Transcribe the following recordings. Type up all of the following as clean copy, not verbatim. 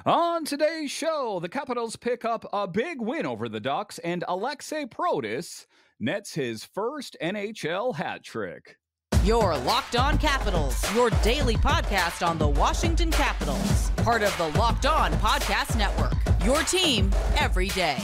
On today's show, the Capitals pick up a big win over the Ducks, and Aliaksei Protas nets his first NHL hat trick. Your Locked On Capitals, your daily podcast on the Washington Capitals. Part of the Locked On Podcast Network. Your team every day.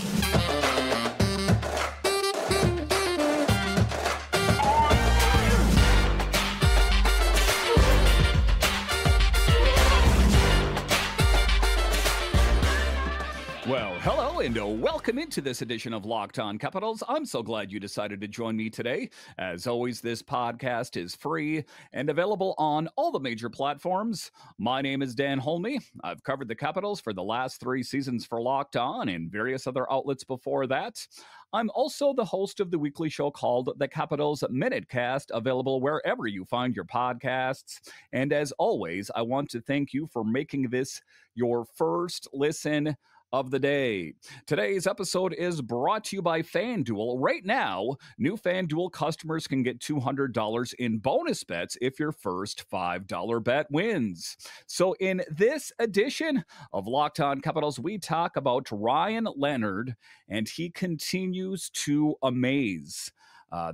Well, hello and welcome into this edition of Locked On Capitals. I'm so glad you decided to join me today. As always, this podcast is free and available on all the major platforms. My name is Dan Holme. I've covered the Capitals for the last 3 seasons for Locked On and various other outlets before that. I'm also the host of the weekly show called The Capitals Minutecast, available wherever you find your podcasts. And as always, I want to thank you for making this your first listen of the day. Today's episode is brought to you by FanDuel. Right now, new FanDuel customers can get $200 in bonus bets if your first $5 bet wins. So in this edition of Locked On Capitals, we talk about Ryan Leonard, and he continues to amaze.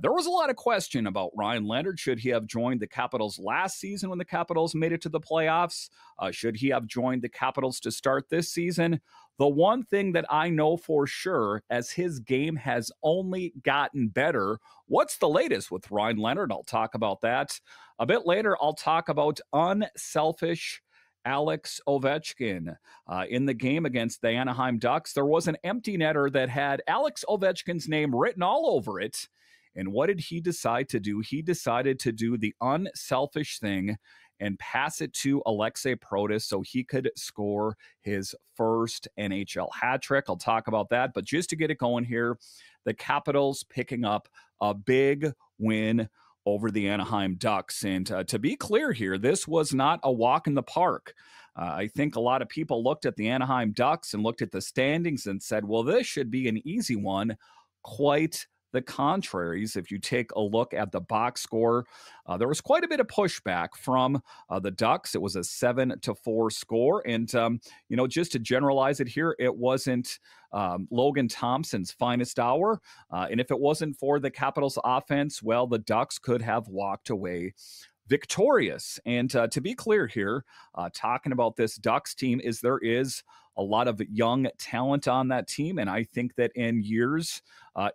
There was a lot of question about Ryan Leonard. Should he have joined the Capitals last season when the Capitals made it to the playoffs? Should he have joined the Capitals to start this season? The one thing that I know for sure, as his game has only gotten better, what's the latest with Ryan Leonard? I'll talk about that. A bit later, I'll talk about unselfish Alex Ovechkin. In the game against the Anaheim Ducks, there was an empty netter that had Alex Ovechkin's name written all over it. And what did he decide to do? He decided to do the unselfish thing and pass it to Aliaksei Protas so he could score his first NHL hat trick. I'll talk about that. But just to get it going here, the Capitals picking up a big win over the Anaheim Ducks. And to be clear here, this was not a walk in the park. I think a lot of people looked at the Anaheim Ducks and looked at the standings and said, well, this should be an easy one. Quite the contraries. If you take a look at the box score, there was quite a bit of pushback from the Ducks. It was a 7-4 score. And, just to generalize it here, it wasn't Logan Thompson's finest hour. And if it wasn't for the Capitals offense, well, the Ducks could have walked away victorious. And to be clear here, talking about this Ducks team, there is a lot of young talent on that team. And I think that in years,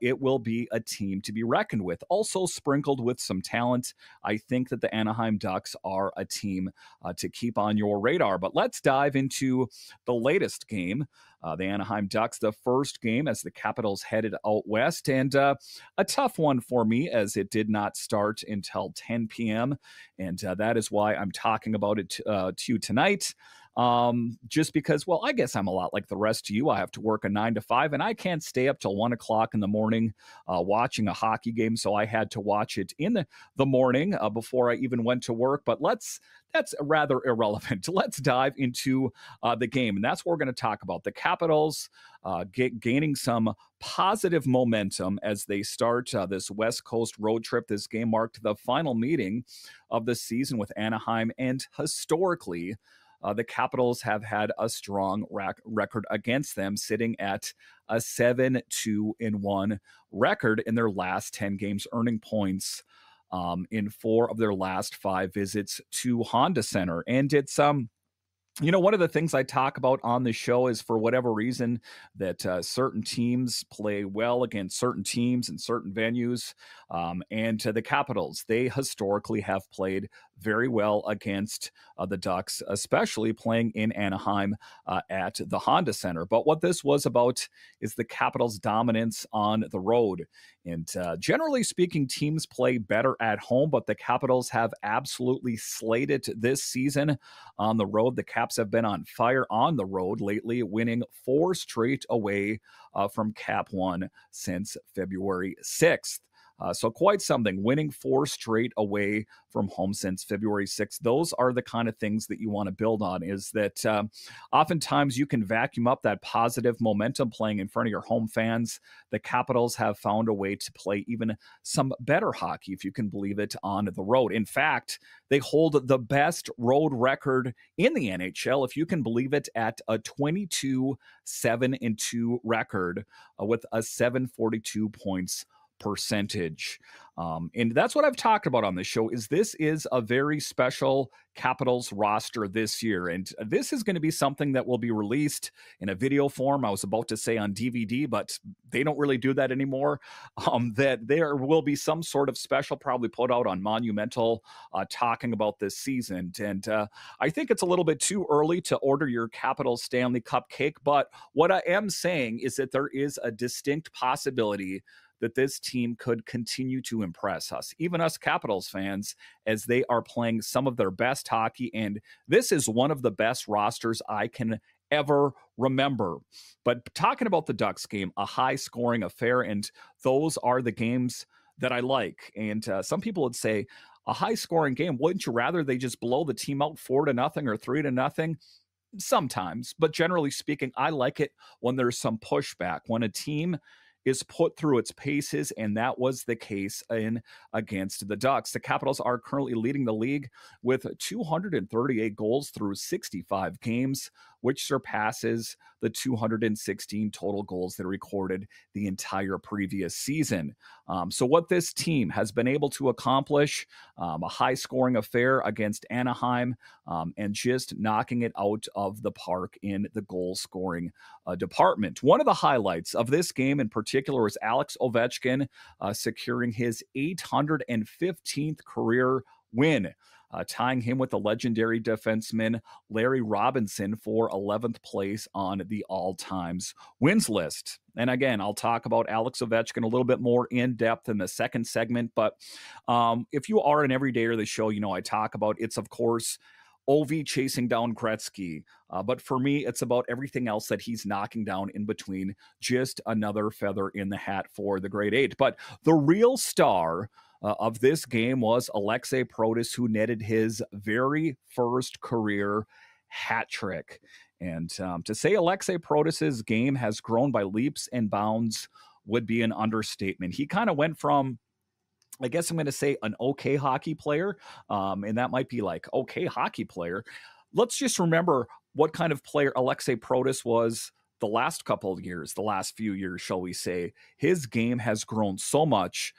it will be a team to be reckoned with. Also sprinkled with some talent, I think that the Anaheim Ducks are a team to keep on your radar. But let's dive into the latest game. The Anaheim Ducks, the first game as the Capitals headed out west, and a tough one for me as it did not start until 10 p.m. And that is why I'm talking about it to you tonight. Just because, well, I guess I'm a lot like the rest of you. I have to work a 9 to 5 and I can't stay up till 1 o'clock in the morning watching a hockey game. So I had to watch it in the morning before I even went to work. But that's rather irrelevant. Let's dive into the game. And that's what we're going to talk about. The Capitals gaining some positive momentum as they start this West Coast road trip. This game marked the final meeting of the season with Anaheim. And historically, the Capitals have had a strong record against them, sitting at a 7-2-1 record in their last 10 games, earning points in 4 of their last 5 visits to Honda Center. And it's one of the things I talk about on the show is, for whatever reason, that certain teams play well against certain teams in certain venues. And the Capitals, they historically have played very well against the Ducks, especially playing in Anaheim at the Honda Center. But what this was about is the Capitals' dominance on the road. And generally speaking, teams play better at home, but the Capitals have absolutely slated this season on the road. The Caps have been on fire on the road lately, winning 4 straight away from Cap One since February 6th. So quite something, winning 4 straight away from home since February 6th. Those are the kind of things that you want to build on, is that oftentimes you can vacuum up that positive momentum playing in front of your home fans. The Capitals have found a way to play even some better hockey, if you can believe it, on the road. In fact, they hold the best road record in the NHL, if you can believe it, at a 22-7-2 record with a 742 points percentage. And that's what I've talked about on this show, is this is a very special Capitals roster this year. And this is going to be something that will be released in a video form. I was about to say on DVD, but they don't really do that anymore. That there will be some sort of special probably put out on Monumental talking about this season. And I think it's a little bit too early to order your Capitals Stanley Cup cake. But what I am saying is that there is a distinct possibility that this team could continue to impress us, even us Capitals fans, as they are playing some of their best hockey. And this is one of the best rosters I can ever remember. But talking about the Ducks game, a high-scoring affair, and those are the games that I like. And some people would say, a high-scoring game, wouldn't you rather they just blow the team out 4-0 or 3-0? Sometimes, but generally speaking, I like it when there's some pushback, when a team is put through its paces, and that was the case in against the Ducks. The Capitals are currently leading the league with 238 goals through 65 games, which surpasses the 216 total goals that are recorded the entire previous season. So what this team has been able to accomplish, a high-scoring affair against Anaheim, and just knocking it out of the park in the goal-scoring department. One of the highlights of this game in particular was Alex Ovechkin securing his 815th career win, tying him with the legendary defenseman Larry Robinson for 11th place on the all-times wins list. And again, I'll talk about Alex Ovechkin a little bit more in depth in the second segment. But if you are an everydayer of the show, you know I talk about, it's of course Ovi chasing down Gretzky. But for me, it's about everything else that he's knocking down in between. Just another feather in the hat for the Great Eight. But the real star of this game was Aliaksei Protas, who netted his very first career hat trick. And to say Aliaksei Protas's game has grown by leaps and bounds would be an understatement. He kind of went from, I guess I'm going to say, an okay hockey player, and that might be like, okay hockey player. Let's just remember what kind of player Aliaksei Protas was the last couple of years, the last few years, shall we say. His game has grown so much.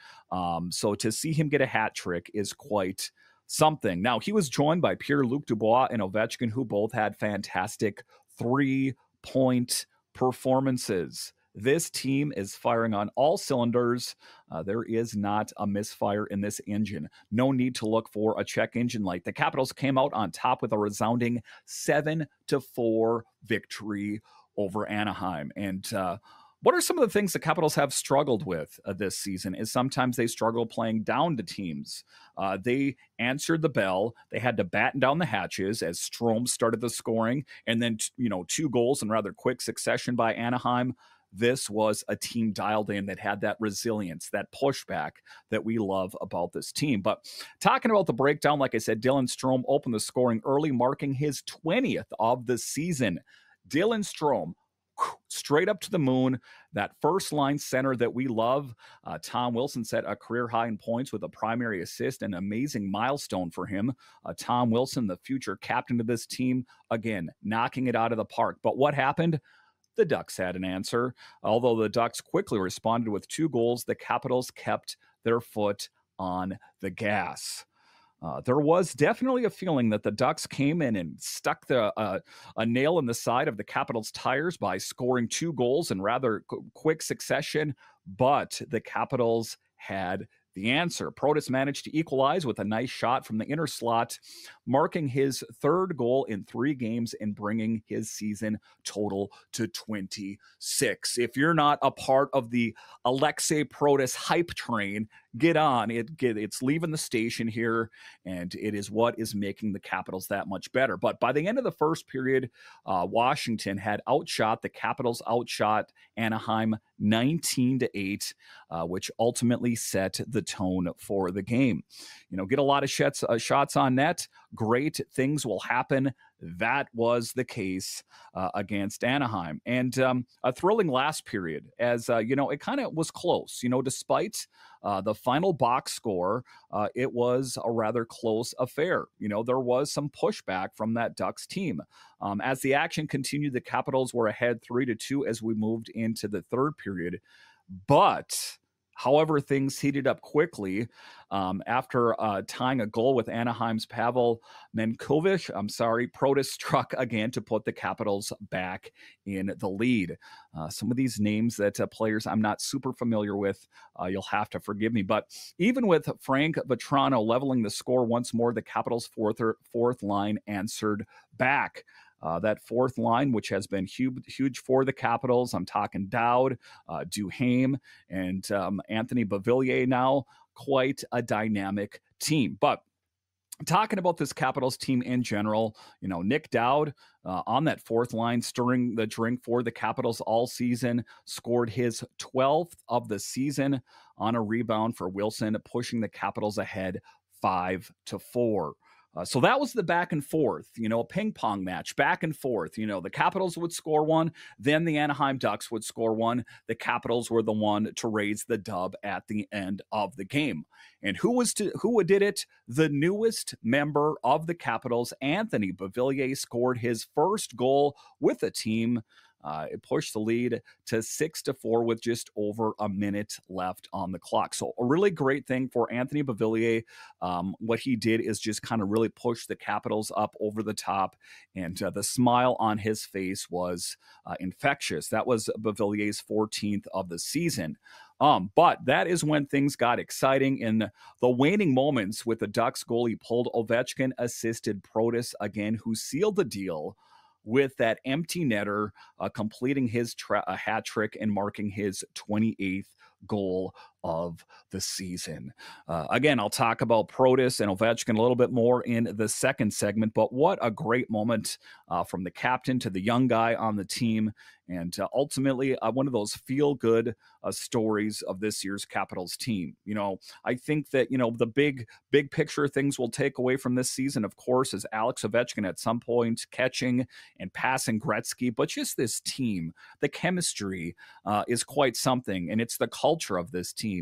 So to see him get a hat trick is quite something. Now, he was joined by Pierre-Luc Dubois and Ovechkin, who both had fantastic 3-point performances. This team is firing on all cylinders. There is not a misfire in this engine. No need to look for a check engine light. The Capitals came out on top with a resounding 7-4 victory over Anaheim. And what are some of the things the Capitals have struggled with this season is sometimes they struggle playing down to teams. They answered the bell. They had to batten down the hatches as Strome started the scoring, and then 2 goals in rather quick succession by Anaheim. This was a team dialed in that had that resilience, that pushback that we love about this team. But talking about the breakdown, like I said, Dylan Strome opened the scoring early, marking his 20th of the season. Dylan Strome, straight up to the moon, that first-line center that we love. Tom Wilson set a career high in points with a primary assist, an amazing milestone for him. Tom Wilson, the future captain of this team, again, knocking it out of the park. But what happened? The Ducks had an answer. Although the Ducks quickly responded with 2 goals, the Capitals kept their foot on the gas. There was definitely a feeling that the Ducks came in and stuck a nail in the side of the Capitals' tires by scoring 2 goals in rather quick succession, but the Capitals had the answer. Protas managed to equalize with a nice shot from the inner slot, marking his 3rd goal in 3 games and bringing his season total to 26. If you're not a part of the Aliaksei Protas hype train, get on. It's leaving the station here, and it is what is making the Capitals that much better. But by the end of the first period, Washington had outshot the Capitals, outshot Anaheim 19-8, which ultimately set the tone for the game. Get a lot of shots on net. Great things will happen. That was the case against Anaheim. And a thrilling last period as, it kind of was close. Despite the final box score, it was a rather close affair. There was some pushback from that Ducks team. As the action continued, the Capitals were ahead 3-2 as we moved into the third period. But however, things heated up quickly after tying a goal with Anaheim's Pavel Menkovic. Protas struck again to put the Capitals back in the lead. Some of these names that players I'm not super familiar with, you'll have to forgive me. But even with Frank Vetrano leveling the score once more, the Capitals' fourth line answered back. That fourth line, which has been huge for the Capitals. I'm talking Dowd, Duhaime, and Anthony Beauvillier now. Quite a dynamic team. But talking about this Capitals team in general, Nick Dowd on that fourth line, stirring the drink for the Capitals all season, scored his 12th of the season on a rebound for Wilson, pushing the Capitals ahead 5-4. So that was the back and forth, a ping pong match, back and forth. The Capitals would score one, then the Anaheim Ducks would score one. The Capitals were the one to raise the dub at the end of the game. And who did it? The newest member of the Capitals, Anthony Beauvillier, scored his first goal with the team. It pushed the lead to 6-4 with just over a minute left on the clock. So a really great thing for Anthony Beauvillier. What he did is just kind of really push the Capitals up over the top, and the smile on his face was infectious. That was Beauvillier's 14th of the season. But that is when things got exciting. In the waning moments with the Ducks goalie pulled, Ovechkin assisted Protas again, who sealed the deal with that empty netter, completing his hat trick and marking his 28th goal of the season. Again, I'll talk about Protas and Ovechkin a little bit more in the second segment, but what a great moment from the captain to the young guy on the team. And ultimately, one of those feel-good stories of this year's Capitals team. I think that, the big picture things we'll take away from this season, of course, is Alex Ovechkin at some point catching and passing Gretzky. But just this team, the chemistry is quite something, and it's the culture of this team.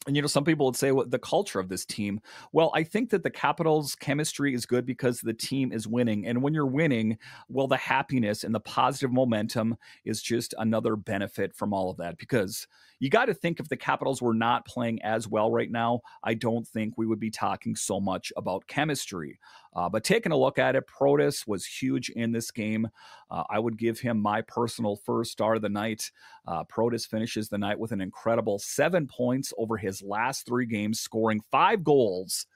And, some people would say, the culture of this team. Well, I think that the Capitals' chemistry is good because the team is winning. And when you're winning, well, the happiness and the positive momentum is just another benefit from all of that. Because you got to think if the Capitals were not playing as well right now, I don't think we would be talking so much about chemistry. But taking a look at it, Protas was huge in this game. I would give him my personal first star of the night. Protas finishes the night with an incredible 7 points over his last 3 games, scoring 5 goals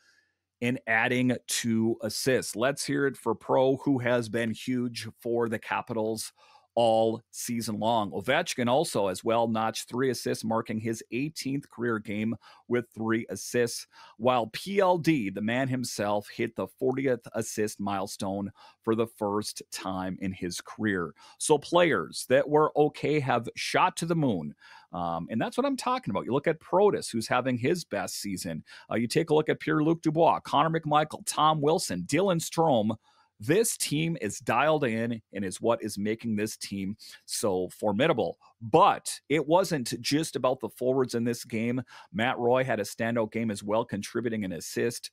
and adding 2 assists. Let's hear it for Pro, who has been huge for the Capitals all season long. Ovechkin also as well notched 3 assists, marking his 18th career game with 3 assists, while PLD, the man himself, hit the 40th assist milestone for the first time in his career. So players that were okay have shot to the moon. And that's what I'm talking about. You look at Protas, who's having his best season. You take a look at Pierre-Luc Dubois, Connor McMichael, Tom Wilson, Dylan Strome. This team is dialed in and is what is making this team so formidable. But it wasn't just about the forwards in this game. Matt Roy had a standout game as well, contributing an assist,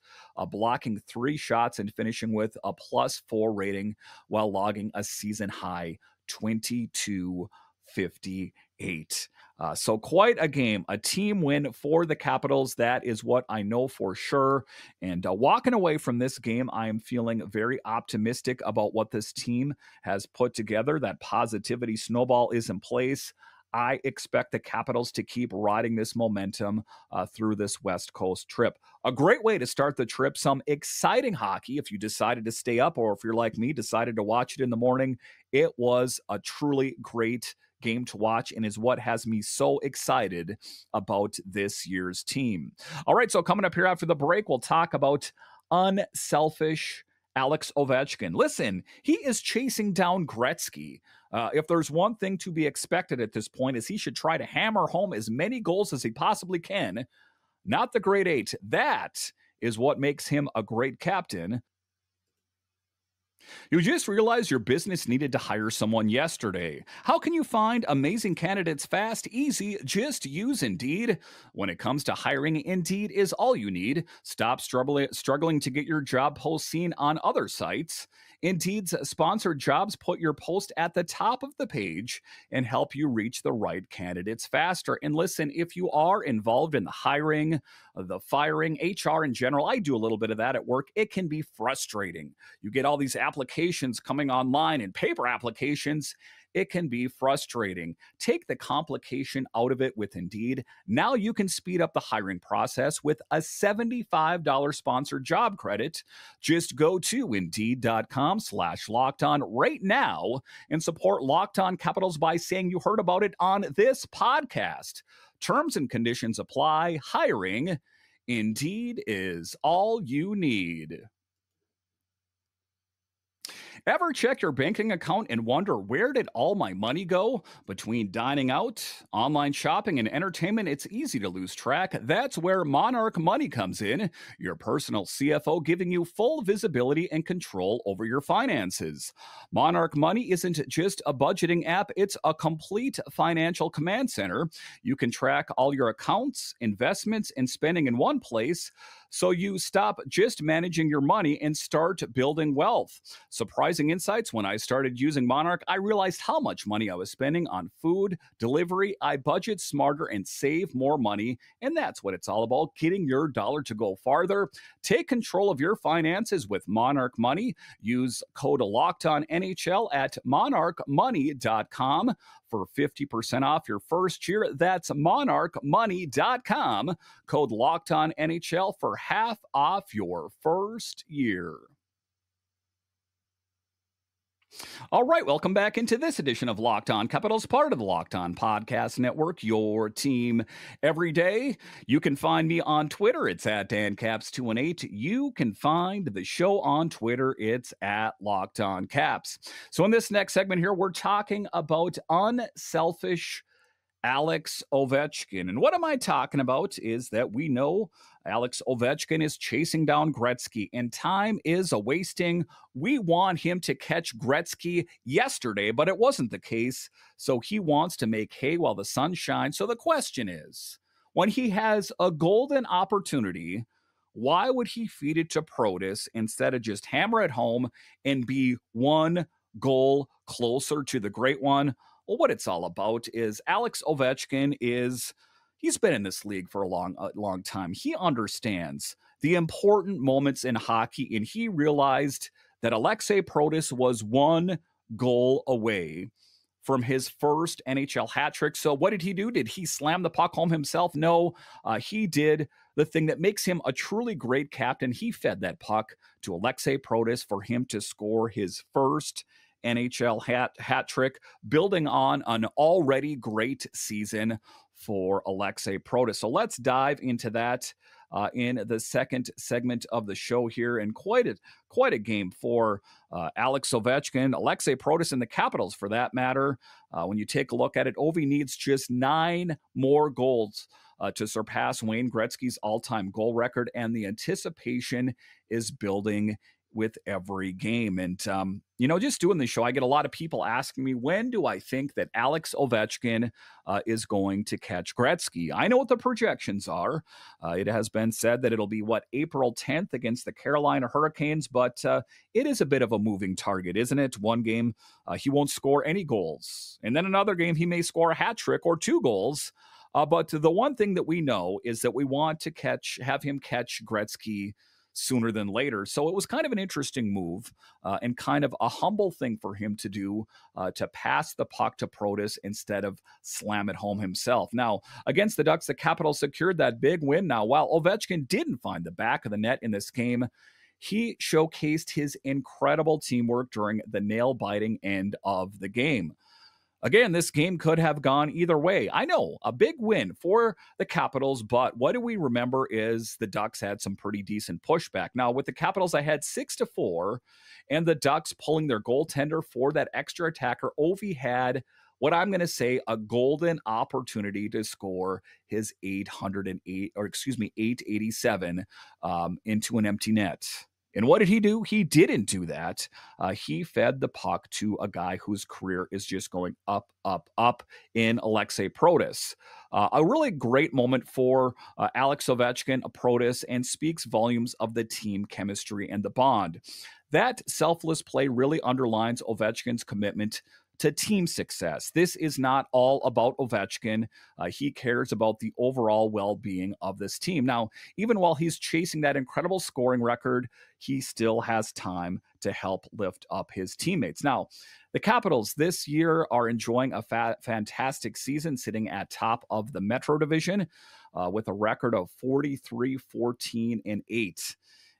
blocking 3 shots and finishing with a +4 rating while logging a season-high 22-58. So quite a game, a team win for the Capitals. That is what I know for sure. And walking away from this game, I am feeling very optimistic about what this team has put together. That positivity snowball is in place. I expect the Capitals to keep riding this momentum through this West Coast trip. A great way to start the trip, some exciting hockey if you decided to stay up, or if you're like me, decided to watch it in the morning. It was a truly great game to watch and is what has me so excited about this year's team. All right, so coming up here after the break, we'll talk about unselfish Alex Ovechkin. Listen, he is chasing down Gretzky. If there's one thing to be expected at this point is he should try to hammer home as many goals as he possibly can. Not the grade 8. That is what makes him a great captain. You just realized your business needed to hire someone yesterday. How can you find amazing candidates fast, easy? Just use Indeed. When it comes to hiring, Indeed is all you need. Stop struggling to get your job post seen on other sites. Indeed's sponsored jobs put your post at the top of the page and help you reach the right candidates faster. And listen, if you are involved in the hiring, the firing, HR in general, I do a little bit of that at work, it can be frustrating. You get all these applications coming online and paper applications. It can be frustrating. Take the complication out of it with Indeed. Now you can speed up the hiring process with a $75 sponsored job credit. Just go to Indeed.com/lockedon right now and support Locked On Capitals by saying you heard about it on this podcast. Terms and conditions apply. Hiring, Indeed is all you need. Ever check your banking account and wonder, where did all my money go? Between dining out, online shopping, and entertainment, it's easy to lose track. That's where Monarch Money comes in, your personal CFO giving you full visibility and control over your finances. Monarch Money isn't just a budgeting app, it's a complete financial command center. You can track all your accounts, investments, and spending in one place, so you stop just managing your money and start building wealth. Surprising insights: when I started using Monarch, I realized how much money I was spending on food, delivery. I budget smarter and save more money, and that's what it's all about, getting your dollar to go farther. Take control of your finances with Monarch Money. Use code LOCKEDONNHL at monarchmoney.com for 50% off your first year. That's monarchmoney.com. Code LOCKEDONNHL for half off your first year. All right, welcome back into this edition of Locked On Capitals, part of the Locked On Podcast Network, your team every day. You can find me on Twitter. It's at DanCaps218. You can find the show on Twitter. It's at Locked On Caps. So in this next segment here, we're talking about unselfish Alex Ovechkin. And what am I talking about is that we know Alex Ovechkin is chasing down Gretzky, and time is a-wasting. We want him to catch Gretzky yesterday, but it wasn't the case. So he wants to make hay while the sun shines. So the question is, when he has a golden opportunity, why would he feed it to Protas instead of just hammer it home and be one goal closer to the great one? Well, what it's all about is Alex Ovechkin he's been in this league for a long time. He understands the important moments in hockey, and he realized that Aliaksei Protas was one goal away from his first NHL hat trick. So what did he do? Did he slam the puck home himself? No, he did the thing that makes him a truly great captain. He fed that puck to Aliaksei Protas for him to score his first NHL hat trick, building on an already great season for Aliaksei Protas. So let's dive into that in the second segment of the show here. And quite a game for Alex Ovechkin, Aliaksei Protas, and the Capitals for that matter. When you take a look at it, Ovi needs just 9 more goals to surpass Wayne Gretzky's all-time goal record, and the anticipation is building with every game. And, just doing the show, I get a lot of people asking me, when do I think that Alex Ovechkin is going to catch Gretzky? I know what the projections are. It has been said that it'll be, April 10th against the Carolina Hurricanes, but it is a bit of a moving target, isn't it? One game, he won't score any goals. And then another game, he may score a hat trick or 2 goals. But the one thing that we know is that we want to have him catch Gretzky sooner than later. So it was kind of an interesting move and kind of a humble thing for him to do, to pass the puck to Protas instead of slam it home himself. Now, against the Ducks, the Capitals secured that big win. Now, while Ovechkin didn't find the back of the net in this game, he showcased his incredible teamwork during the nail-biting end of the game. Again, this game could have gone either way. I know, a big win for the Capitals, but what do we remember is the Ducks had some pretty decent pushback. Now, with the Capitals, I had 6-4, and the Ducks pulling their goaltender for that extra attacker. Ovi had what I'm going to say a golden opportunity to score his 887 into an empty net. And what did he do? He didn't do that. He fed the puck to a guy whose career is just going up, up, up in Aliaksei Protas. A really great moment for Alex Ovechkin, Protas, and speaks volumes of the team chemistry and the bond. That selfless play really underlines Ovechkin's commitment to team success. This is not all about Ovechkin. He cares about the overall well-being of this team. Now, even while he's chasing that incredible scoring record, he still has time to help lift up his teammates. Now, the Capitals this year are enjoying a fantastic season, sitting at top of the Metro Division with a record of 43-14-8.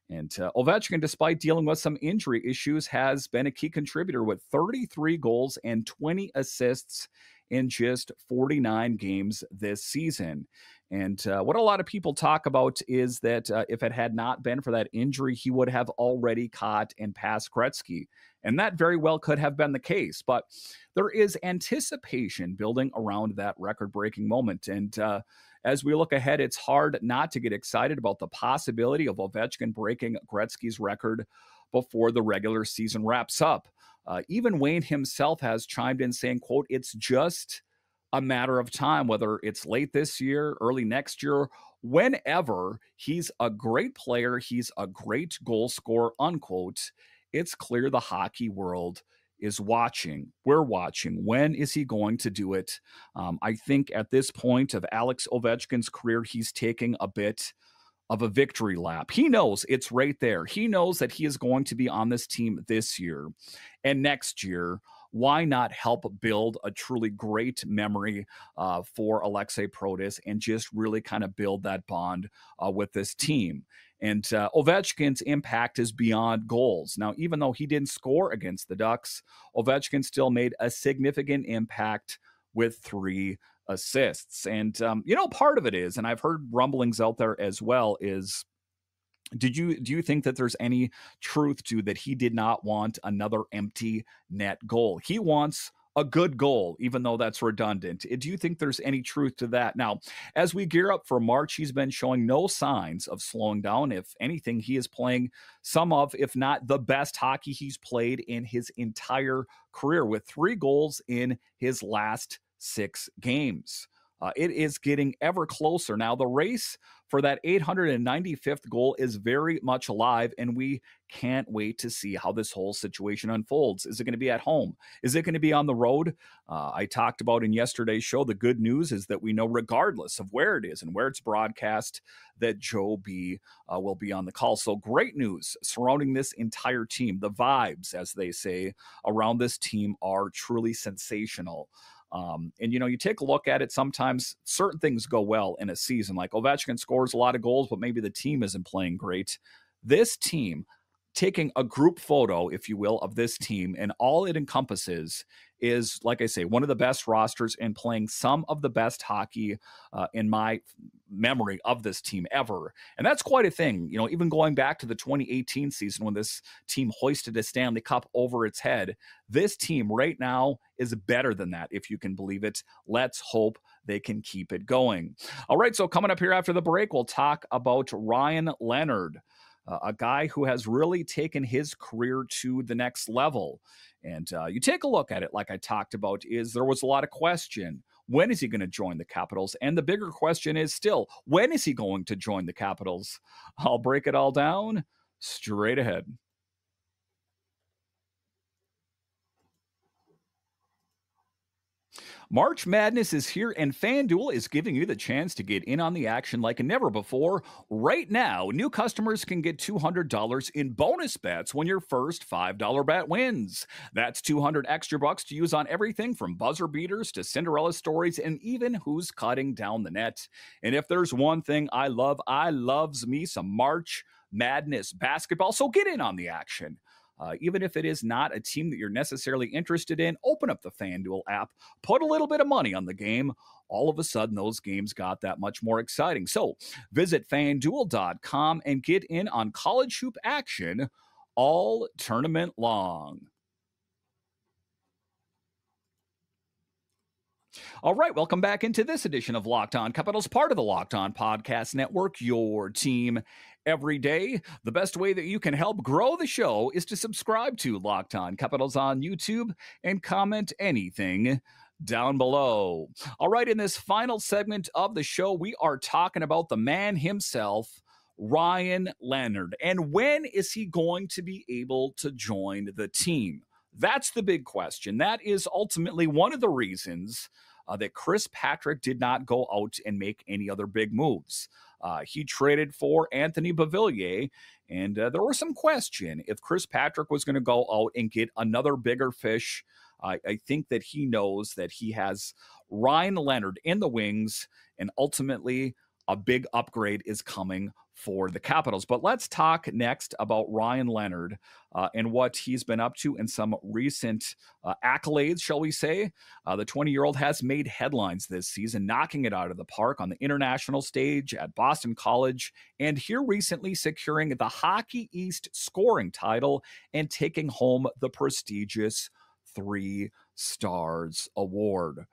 And Ovechkin, despite dealing with some injury issues, has been a key contributor with 33 goals and 20 assists in just 49 games this season. And what a lot of people talk about is that if it had not been for that injury, he would have already caught and passed Gretzky. And that very well could have been the case. But there is anticipation building around that record-breaking moment. And as we look ahead, it's hard not to get excited about the possibility of Ovechkin breaking Gretzky's record before the regular season wraps up. Even Wayne himself has chimed in saying, quote, "It's just a matter of time, whether it's late this year, early next year, whenever. He's a great player. He's a great goal scorer," unquote. It's clear the hockey world is watching. We're watching. When is he going to do it? I think at this point of Alex Ovechkin's career, he's taking a bit of a victory lap. He knows it's right there. He knows that he is going to be on this team this year and next year. Why not help build a truly great memory for Aliaksei Protas and just really kind of build that bond with this team? And Ovechkin's impact is beyond goals. Now, even though he didn't score against the Ducks, Ovechkin still made a significant impact with 3 assists. And, part of it is, and I've heard rumblings out there as well, is do you think that there's any truth to that he did not want another empty net goal? He wants a good goal, even though that's redundant. Do you think there's any truth to that? Now, as we gear up for March, he's been showing no signs of slowing down. If anything, he is playing some of, if not the best hockey he's played in his entire career, with 3 goals in his last 6 games. It is getting ever closer. Now, the race for that 895th goal is very much alive, and we can't wait to see how this whole situation unfolds. Is it going to be at home? Is it going to be on the road? I talked about in yesterday's show, the good news is that we know, regardless of where it is and where it's broadcast, that Joe B will be on the call. So great news surrounding this entire team. The vibes, as they say, around this team are truly sensational. And you take a look at it, sometimes certain things go well in a season. Like Ovechkin scores a lot of goals, but maybe the team isn't playing great. This team, taking a group photo, if you will, of this team, and all it encompasses is, like I say, one of the best rosters and playing some of the best hockey in my memory of this team ever. And that's quite a thing. Even going back to the 2018 season when this team hoisted a Stanley Cup over its head, this team right now is better than that, if you can believe it. Let's hope they can keep it going. All right, so coming up here after the break, we'll talk about Ryan Leonard, a guy who has really taken his career to the next level. And you take a look at it, like I talked about, is there was a lot of question. When is he going to join the Capitals? And the bigger question is still, when is he going to join the Capitals? I'll break it all down straight ahead. March Madness is here, and FanDuel is giving you the chance to get in on the action like never before. Right now, new customers can get $200 in bonus bets when your first $5 bet wins. That's $200 extra bucks to use on everything from buzzer beaters to Cinderella stories and even who's cutting down the net. And if there's one thing I loves me some March Madness basketball, so get in on the action. Even if it is not a team that you're necessarily interested in, open up the FanDuel app, put a little bit of money on the game. All of a sudden, those games got that much more exciting. So visit fanduel.com and get in on college hoop action all tournament long. All right, welcome back into this edition of Locked On Capitals, part of the Locked On Podcast Network, your team every day. The best way that you can help grow the show is to subscribe to Locked On Capitals on YouTube and comment anything down below. All right, in this final segment of the show, we are talking about the man himself, Ryan Leonard. And when is he going to be able to join the team? That's the big question. That is ultimately one of the reasons that Chris Patrick did not go out and make any other big moves. He traded for Anthony Beauvillier, and there was some question if Chris Patrick was going to go out and get another bigger fish. I think that he knows that he has Ryan Leonard in the wings, and ultimately a big upgrade is coming for the Capitals. But let's talk next about Ryan Leonard and what he's been up to in some recent accolades, shall we say. The 20-year-old has made headlines this season, knocking it out of the park on the international stage at Boston College, and here recently securing the Hockey East scoring title and taking home the prestigious 3 Stars Award.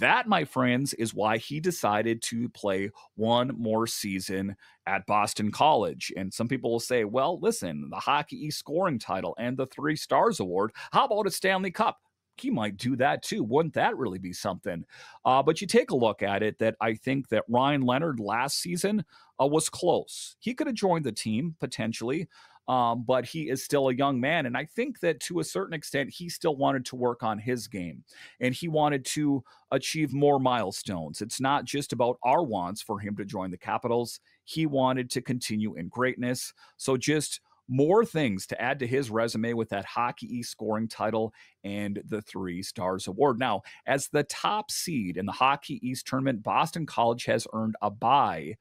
That, my friends, is why he decided to play one more season at Boston College. And some people will say, well, listen, the Hockey East scoring title and the 3 Stars Award, how about a Stanley Cup? He might do that too. Wouldn't that really be something? But you take a look at it, that I think that Ryan Leonard last season was close. He could have joined the team potentially. But he is still a young man. And I think that to a certain extent, he still wanted to work on his game and he wanted to achieve more milestones. It's not just about our wants for him to join the Capitals. He wanted to continue in greatness. So just more things to add to his resume with that Hockey East scoring title and the 3 Stars Award. Now, as the top seed in the Hockey East tournament, Boston College has earned a bye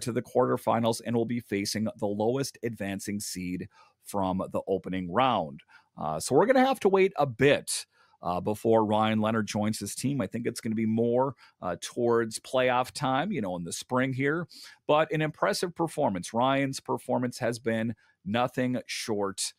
to the quarterfinals and will be facing the lowest advancing seed from the opening round. So we're going to have to wait a bit before Ryan Leonard joins his team. I think it's going to be more towards playoff time, in the spring here. But an impressive performance. Ryan's performance has been nothing short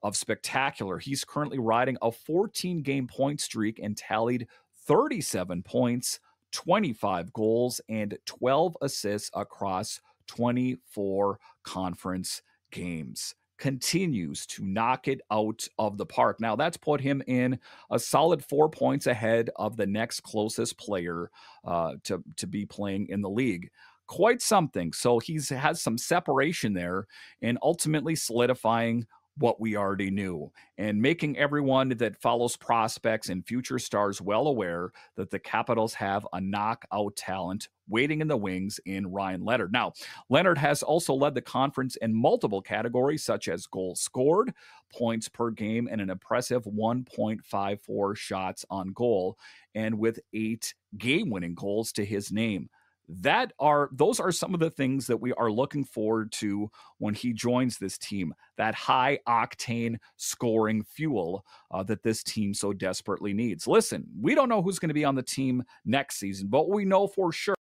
of spectacular. He's currently riding a 14-game point streak and tallied 37 points, 25 goals, and 12 assists across 24 conference games. Continues to knock it out of the park. Now, that's put him in a solid 4 points ahead of the next closest player to be playing in the league. Quite something. So he has some separation there and ultimately solidifying what we already knew and making everyone that follows prospects and future stars well aware that the Capitals have a knockout talent waiting in the wings in Ryan Leonard. Now, Leonard has also led the conference in multiple categories such as goals scored, points per game, and an impressive 1.54 shots on goal, and with 8 game-winning goals to his name. Those are some of the things that we are looking forward to when he joins this team, that high octane scoring fuel that this team so desperately needs. Listen, we don't know who's going to be on the team next season, but we know for sure